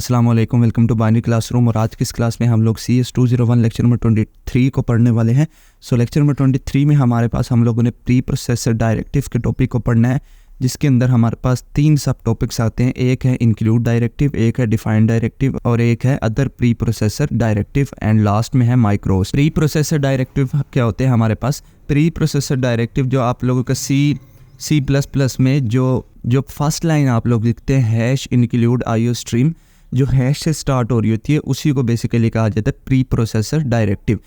अस्सलाम वालेकुम, welcome to binary classroom. और आज की इस क्लास में हम लोग CS201 लेक्चर नंबर 23 को पढ़ने वाले हैं। लेक्चर नंबर 23 में हमारे पास हम लोगों ने प्री प्रोसेसर डायरेक्टिव के टॉपिक को पढ़ना है, जिसके अंदर हमारे पास 3 सब टॉपिक्स आते हैं। एक है इंक्लूड डायरेक्टिव, एक है डिफाइन डायरेक्टिव और एक है other preprocessor directive, and last में है माइक्रोस। प्री प्रोसेसर डायरेक्टिव क्या होते हैं हमारे पास? प्री प्रोसेसर डायरेक्टिव जो आप लोगों का C++ में जो फर्स्ट लाइन आप लोग लिखते हैं हैश इंक्लूड IO स्ट्रीम, जो हैश से स्टार्ट हो रही होती है, उसी को बेसिकली कहा जाता है प्री प्रोसेसर डायरेक्टिव।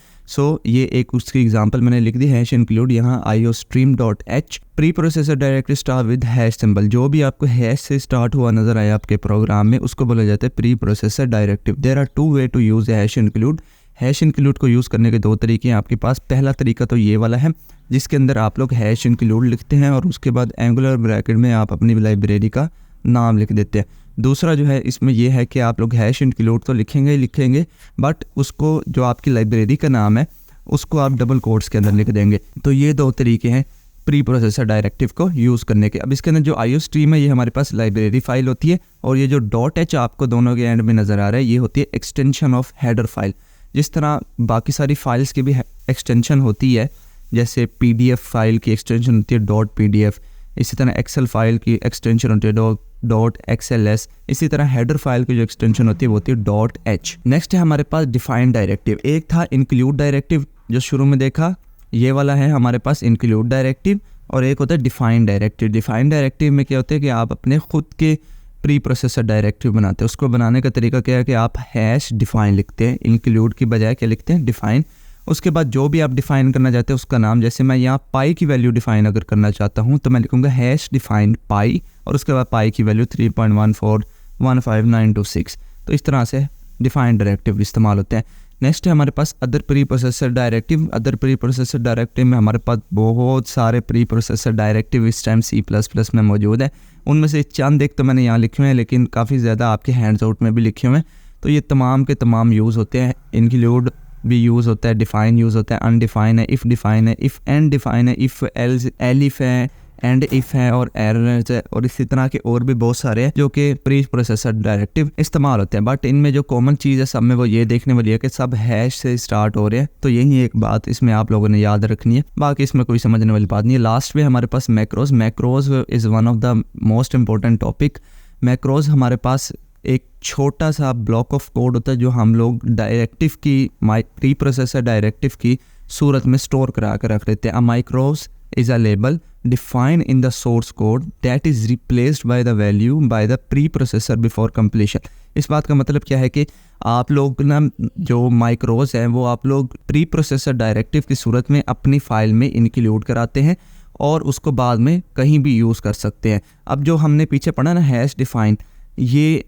ये एक उसकी एग्जांपल मैंने लिख दी, हैश इंक्लूड यहाँ iostream.h। Pre processor directive start with hash symbol. जो भी आपको हैश से स्टार्ट हुआ नजर आया आपके प्रोग्राम में, उसको बोला जाता है preprocessor directive. There are 2 way to use hash include. Hash include को यूज़ करने के 2 तरीके हैं आपके पास। पहला तरीका तो ये वाला है, जिसके अंदर आप लोग हैश इंक्लूड लिखते हैं और उसके बाद एंगुलर ब्रैकेट में आप अपनी लाइब्रेरी का नाम लिख देते हैं। दूसरा जो है इसमें यह है कि आप लोग हैश इंक्लूड तो लिखेंगे, बट उसको जो आपकी लाइब्रेरी का नाम है उसको आप डबल कोट्स के अंदर लिख देंगे। तो ये 2 तरीके हैं प्री प्रोसेसर डायरेक्टिव को यूज़ करने के। अब इसके अंदर जो IO स्ट्रीम है ये हमारे पास लाइब्रेरी फाइल होती है, और ये जो .h आपको दोनों के एंड में नज़र आ रहा है ये होती है एक्सटेंशन ऑफ हेडर फाइल। जिस तरह बाकी सारी फाइल्स की भी एक्सटेंशन होती है, जैसे PDF फाइल की एक्सटेंशन होती है .pdf, इसी तरह एक्सेल फाइल की एक्सटेंशन होती है .xls, इसी तरह हेडर फाइल की जो एक्सटेंशन होती है वो होती है .h। नेक्स्ट है हमारे पास डिफाइन डायरेक्टिव। एक था इंक्लूड डायरेक्टिव जो शुरू में देखा, ये वाला है हमारे पास इंक्लूड डायरेक्टिव, और एक होता है डिफाइन डायरेक्टिव। डिफाइन डायरेक्टिव में क्या होता है कि आप अपने खुद के प्री प्रोसेसर डायरेक्टिव बनाते हैं। उसको बनाने का तरीका क्या है कि आप हैश डिफाइन लिखते हैं, इंक्लूड की बजाय क्या लिखते हैं? डिफाइन। उसके बाद जो भी आप डिफाइन करना चाहते हैं उसका नाम, जैसे मैं यहाँ पाई की वैल्यू डिफाइन अगर करना चाहता हूँ तो मैं लिखूँगा हैश डिफाइन पाई, और उसके बाद पाई की वैल्यू 3.1415926। तो इस तरह से डिफाइन डायरेक्टिव इस्तेमाल होते हैं। नेक्स्ट है हमारे पास other preprocessor directive. Other preprocessor directive में हमारे पास बहुत सारे प्री प्रोसेसर डायरेक्टिव इस टाइम C++ में मौजूद है। उनमें से चंद एक तो मैंने यहाँ लिखे हुए हैं, लेकिन काफ़ी ज़्यादा आपके हैंड्स आउट में भी लिखे हुए हैं। तो ये तमाम के तमाम यूज़ होते हैं। इंक्लूड भी यूज़ होता है, डिफाइन यूज़ होता है, अनडिफाइन है, इफ़ डिफाइन है, इफ़ एंड डिफाइन है, इफ़ एल्स एलिफ है, एंड इफ़ है, और एरर्स है, और इसी तरह के और भी बहुत सारे हैं जो कि प्री प्रोसेसर डायरेक्टिव इस्तेमाल होते हैं। बट इनमें जो कॉमन चीज़ है सब में वो ये देखने वाली है कि सब हैश से स्टार्ट हो रहे हैं। तो यही एक बात इसमें आप लोगों ने याद रखनी है, बाकी इसमें कोई समझने वाली बात नहीं है। लास्ट में हमारे पास macros. Macros is one of the most important topic. Macros हमारे पास एक छोटा सा ब्लॉक ऑफ कोड होता है जो हम लोग डायरेक्टिव की प्री प्रोसेसर डायरेक्टिव की सूरत में स्टोर करा कर रख देते हैं। माइक्रोज is a label defined in the source code that is replaced by the value by the preprocessor before completion। इस बात का मतलब क्या है कि आप लोग ना जो माइक्रोज हैं वो आप लोग प्री प्रोसेसर डायरेक्टिव की सूरत में अपनी फाइल में इंक्लूड कराते हैं और उसको बाद में कहीं भी यूज़ कर सकते हैं। अब जो हमने पीछे पढ़ा ना हैश डिफाइन, ये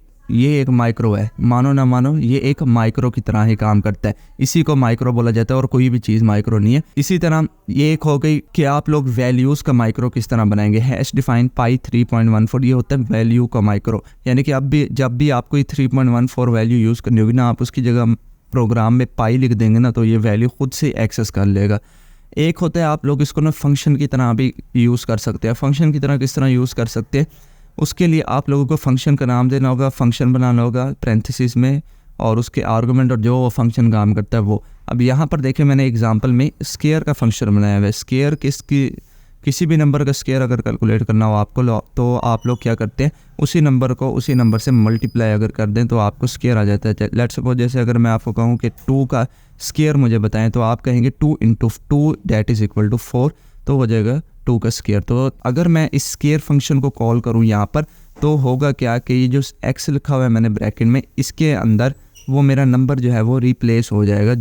एक माइक्रो है, मानो ना मानो ये एक माइक्रो की तरह ही काम करता है। इसी को माइक्रो बोला जाता है और कोई भी चीज़ माइक्रो नहीं है। इसी तरह ये एक हो गई कि आप लोग वैल्यूज़ का माइक्रो किस तरह बनाएंगे। हैश डिफाइन पाई 3.14 ये होता है वैल्यू का माइक्रो, यानी कि अब भी जब भी आपको ये 3.14 वैल्यू यूज़ करनी होगी ना, आप उसकी जगह प्रोग्राम में पाई लिख देंगे ना तो ये वैल्यू खुद से एक्सेस कर लेगा। एक होता है आप लोग इसको ना फंक्शन की तरह भी यूज़ कर सकते हैं। फंक्शन की तरह किस तरह यूज़ कर सकते हैं, उसके लिए आप लोगों को फंक्शन का नाम देना होगा, फंक्शन बनाना होगा पैरेंथेसिस में, और उसके आर्गुमेंट और जो वो फंक्शन काम करता है वो। अब यहाँ पर देखिए मैंने एग्जांपल में स्केयर का फंक्शन बनाया हुआ है। स्केयर किसी भी नंबर का स्केयर अगर कैलकुलेट करना हो आपको, तो आप लोग क्या करते हैं, उसी नंबर को उसी नंबर से मल्टीप्लाई अगर कर दें तो आपको स्केयर आ जाता है। लेट्स सपोज जैसे अगर मैं आपको कहूँ कि 2 का स्केयर मुझे बताएं, तो आप कहेंगे 2 × 2 दैट इज़ इक्वल टू 4, तो हो जाएगा 2 का स्केयर। तो अगर मैं इस स्केयर फंक्शन को कॉल करूं यहाँ पर, तो होगा क्या कि ये जो x लिखा हुआ है मैंने ब्रैकेट में, इसके अंदर वो मेरा नंबर जो है वो रिप्लेस हो जाएगा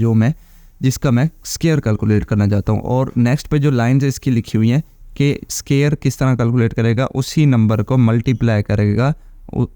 जिसका मैं स्केयर कैलकुलेट करना चाहता हूँ। और नेक्स्ट पे जो लाइन्स इसकी लिखी हुई हैं कि स्केयर किस तरह कैलकुलेट करेगा, उसी नंबर को मल्टीप्लाई करेगा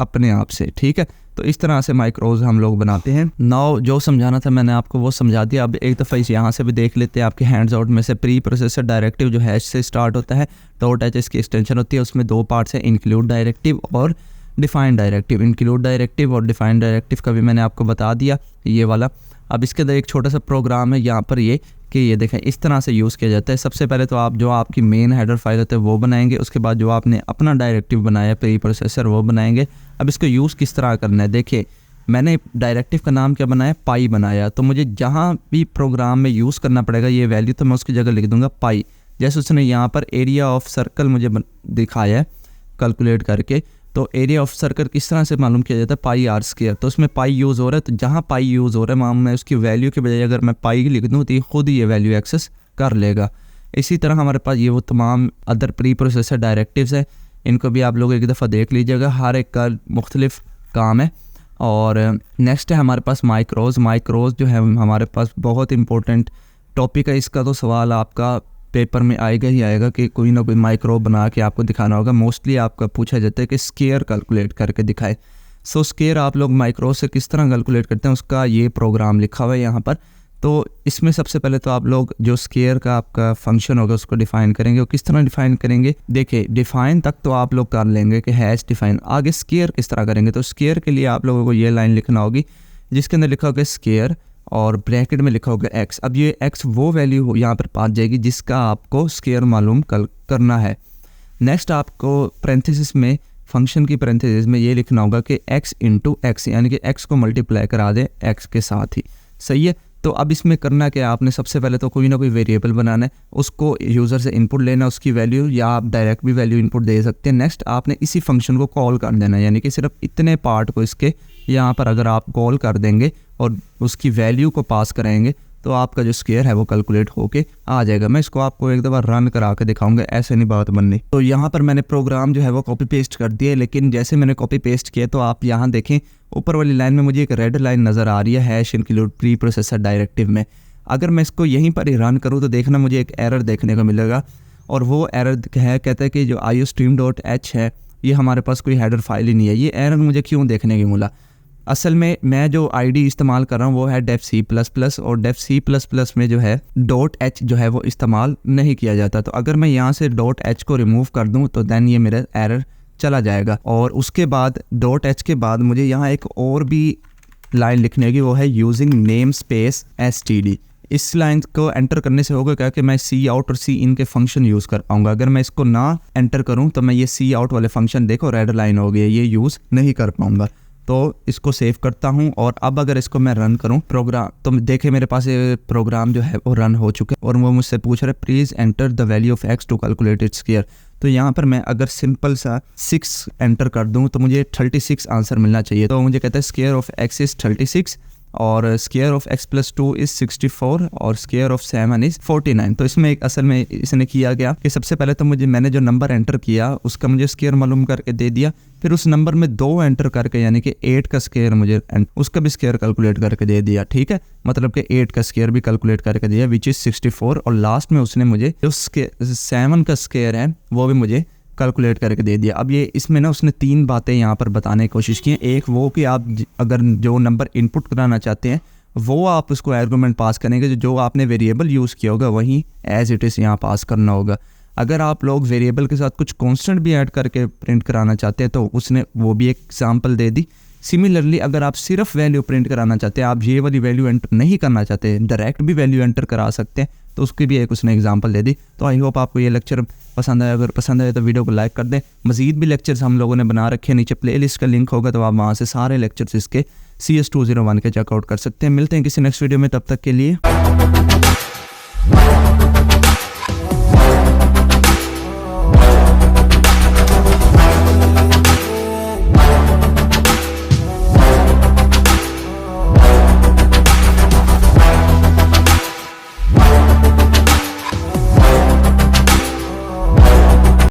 अपने आप से। ठीक है, तो इस तरह से माइक्रोज हम लोग बनाते हैं। नाउ जो समझाना था मैंने आपको वो समझा दिया। अब एक दफ़ा इस यहाँ से भी देख लेते हैं आपके हैंड्स आउट में से। प्री प्रोसेसर डायरेक्टिव जो हैश से स्टार्ट होता है, .h इसकी एक्सटेंशन होती है, उसमें 2 पार्ट्स हैं, इंक्लूड डायरेक्टिव और डिफाइन डायरेक्टिव। इंक्लूड डायरेक्टिव और डिफाइन डायरेक्टिव का भी मैंने आपको बता दिया, ये वाला। अब इसके अंदर एक छोटा सा प्रोग्राम है यहाँ पर ये कि ये देखें इस तरह से यूज़ किया जाता है। सबसे पहले तो आप जो आपकी मेन हेडर फाइल होता है वो बनाएंगे, उसके बाद जो आपने अपना डायरेक्टिव बनाया प्री प्रोसेसर वो बनाएंगे। अब इसको यूज़ किस तरह करना है, देखिए मैंने डायरेक्टिव का नाम क्या बनाया, पाई बनाया। तो मुझे जहाँ भी प्रोग्राम में यूज़ करना पड़ेगा ये वैल्यू, तो मैं उसकी जगह लिख दूंगा पाई। जैसे उसने यहाँ पर एरिया ऑफ सर्कल मुझे दिखाया है कैलकुलेट करके, तो एरिया ऑफ सर्कल किस तरह से मालूम किया जाता है, पाई आर स्क्वायर। तो उसमें पाई यूज़ हो रहा है, तो जहाँ पाई यूज़ हो रहा है वहाँ मैं उसकी वैल्यू के बजाय अगर मैं पाई लिख दूँ तो ये खुद ही ये वैल्यू एक्सेस कर लेगा। इसी तरह हमारे पास ये वो तमाम अदर प्री प्रोसेसर डायरेक्टिव्स है, इनको भी आप लोग एक दफ़ा देख लीजिएगा, हर एक का मुख्तलिफ काम है। और नेक्स्ट है हमारे पास माइक्रोज़ जो है हमारे पास बहुत इंपॉर्टेंट टॉपिक है। इसका तो सवाल आपका पेपर में आएगा ही आएगा कि कोई ना कोई माइक्रो बना के आपको दिखाना होगा। मोस्टली आपका पूछा जाता है कि स्केयर कैलकुलेट करके दिखाए। सो स्केयर आप लोग माइक्रो से किस तरह कैलकुलेट करते हैं उसका ये प्रोग्राम लिखा हुआ है यहाँ पर। तो इसमें सबसे पहले तो आप लोग जो स्केयर का आपका फंक्शन होगा उसको डिफ़ाइन करेंगे। और किस तरह डिफ़ाइन करेंगे, देखिए डिफ़ाइन तक तो आप लोग कर लेंगे कि हैश डिफ़ाइन, आगे स्केयर किस तरह करेंगे। तो स्केयर के लिए आप लोगों को ये लाइन लिखना होगी जिसके अंदर लिखा होगा स्केयर और ब्रैकेट में लिखा होगा एक्स। अब ये एक्स वो वैल्यू यहाँ पर पास जाएगी जिसका आपको स्केयर मालूम करना है। नेक्स्ट आपको पैरेंथेसिस में, फंक्शन की पैरेंथेसिस में ये लिखना होगा कि x इंटू एक्स, यानी कि x को मल्टीप्लाई करा दें x के साथ ही। सही है। तो अब इसमें करना क्या, आपने सबसे पहले तो कोई ना कोई वेरिएबल बनाना है, उसको यूज़र से इनपुट लेना उसकी वैल्यू, या आप डायरेक्ट भी वैल्यू इनपुट दे सकते हैं। नेक्स्ट आपने इसी फंक्शन को कॉल कर देना, यानी कि सिर्फ इतने पार्ट को इसके यहाँ पर अगर आप कॉल कर देंगे और उसकी वैल्यू को पास करेंगे तो आपका जो स्केयर है वो कैलकुलेट होके आ जाएगा। मैं इसको आपको एक दफ़ा रन करा के दिखाऊंगा, ऐसे नहीं बात बननी। तो यहाँ पर मैंने प्रोग्राम जो है वो कॉपी पेस्ट कर दिया, लेकिन जैसे मैंने कॉपी पेस्ट किया तो आप यहाँ देखें ऊपर वाली लाइन में मुझे एक रेड लाइन नज़र आ रही है, hash include pre processor directive में। अगर मैं इसको यहीं पर ही रन करूँ तो देखना मुझे एक एरर देखने को मिलेगा, और वो एरर है, कहता है कि जो iostream.h है ये हमारे पास कोई हेडर फाइल ही नहीं है। ये एरर मुझे क्यों देखने को मिला, असल में मैं जो आईडी इस्तेमाल कर रहा हूँ वो है .c++, और .c++ में जो है .h जो है वो इस्तेमाल नहीं किया जाता। तो अगर मैं यहाँ से .h को रिमूव कर दूँ तो दैन ये मेरा एरर चला जाएगा। और उसके बाद .h के बाद मुझे यहाँ एक और भी लाइन लिखने की, वो है यूजिंग नेम स्पेस std। इस लाइन को एंटर करने से होगा क्या कि मैं सी आउट और सी इन के फंक्शन यूज़ कर पाऊंगा। अगर मैं इसको ना एंटर करूं तो मैं ये सी आउट वाले फंक्शन, देखो रेड लाइन हो गई है, ये यूज़ नहीं कर पाऊंगा। तो इसको सेव करता हूं, और अब अगर इसको मैं रन करूं प्रोग्राम, तो देखे मेरे पास ये प्रोग्राम जो है वो रन हो चुका है, और वो मुझसे पूछ रहा है please enter the value of x to calculate its square. तो यहाँ पर मैं अगर सिंपल सा 6 एंटर कर दूं तो मुझे 36 आंसर मिलना चाहिए। तो मुझे कहता है स्केयर ऑफ एक्स इज़ 36 और स्केयर ऑफ x+2 इज़ 64 और स्केयर ऑफ 7 इज़ 49। तो इसमें एक असल में इसने किया गया कि सबसे पहले तो मैंने जो नंबर एंटर किया उसका मुझे स्केयर मालूम करके दे दिया, फिर उस नंबर में 2 एंटर करके यानी कि 8 का स्केयर मुझे उसका भी स्केयर कैलकुलेट करके दे दिया। ठीक है, मतलब कि 8 का स्केयर भी कैलकुलेट करके दिया विच इज़ 64, और लास्ट में उसने मुझे जो 7 का स्केयर है वो भी मुझे कैलकुलेट करके दे दिया। अब ये इसमें ना उसने 3 बातें यहाँ पर बताने की कोशिश की हैं। एक वो कि आप अगर जो नंबर इनपुट कराना चाहते हैं वो आप उसको आर्गुमेंट पास करेंगे, जो आपने वेरिएबल यूज़ किया होगा वहीं एज इट इज़ यहाँ पास करना होगा। अगर आप लोग वेरिएबल के साथ कुछ कांस्टेंट भी ऐड करके प्रिंट कराना चाहते हैं तो उसने वो भी एक एग्जांपल दे दी। सिमिलरली अगर आप सिर्फ वैल्यू प्रिंट कराना चाहते हैं, आप ये वाली वैल्यू एंटर नहीं करना चाहते, डायरेक्ट भी वैल्यू एंटर करा सकते हैं, तो उसकी भी एक उसने एग्जांपल दे दी। तो आई होप आपको ये लेक्चर पसंद आया। अगर पसंद आए तो वीडियो को लाइक कर दें। मज़ीद भी लेक्चर्स हम लोगों ने बना रखे हैं, नीचे प्लेलिस्ट का लिंक होगा तो आप वहाँ से सारे लेक्चर्स इसके CS201 के चेकआउट कर सकते हैं। मिलते हैं किसी नेक्स्ट वीडियो में, तब तक के लिए।